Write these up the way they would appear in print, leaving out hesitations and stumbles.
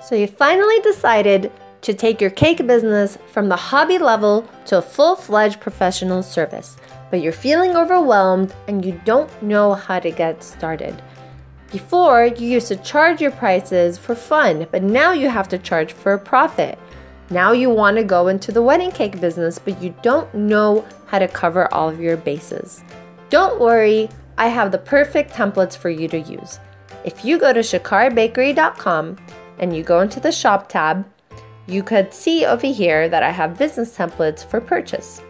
So you finally decided to take your cake business from the hobby level to a full-fledged professional service, but you're feeling overwhelmed and you don't know how to get started. Before, you used to charge your prices for fun, but now you have to charge for a profit. Now you want to go into the wedding cake business, but you don't know how to cover all of your bases. Don't worry, I have the perfect templates for you to use. If you go to shakarbakery.com and you go into the shop tab, you could see over here that I have business templates for purchase.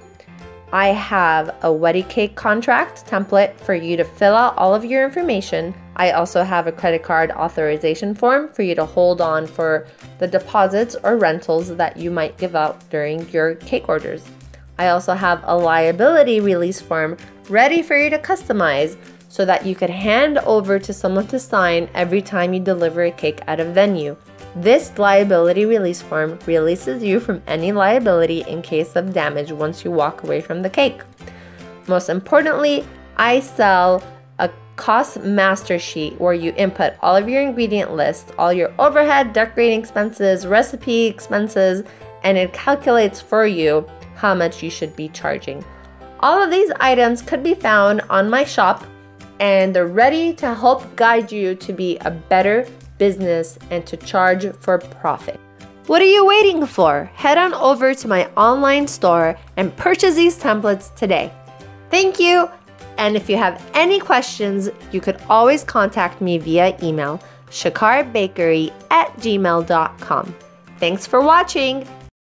I have a wedding cake contract template for you to fill out all of your information. I also have a credit card authorization form for you to hold on for the deposits or rentals that you might give out during your cake orders. I also have a liability release form ready for you to customize so that you could hand over to someone to sign every time you deliver a cake at a venue. This liability release form releases you from any liability in case of damage once you walk away from the cake. Most importantly, I sell a cost master sheet where you input all of your ingredient list, all your overhead, decorating expenses, recipe expenses, and it calculates for you how much you should be charging. All of these items could be found on my shop, and they're ready to help guide you to be a better business and to charge for profit. What are you waiting for? Head on over to my online store and purchase these templates today. Thank you, and if you have any questions, you could always contact me via email, shakarbakery@gmail.com. Thanks for watching.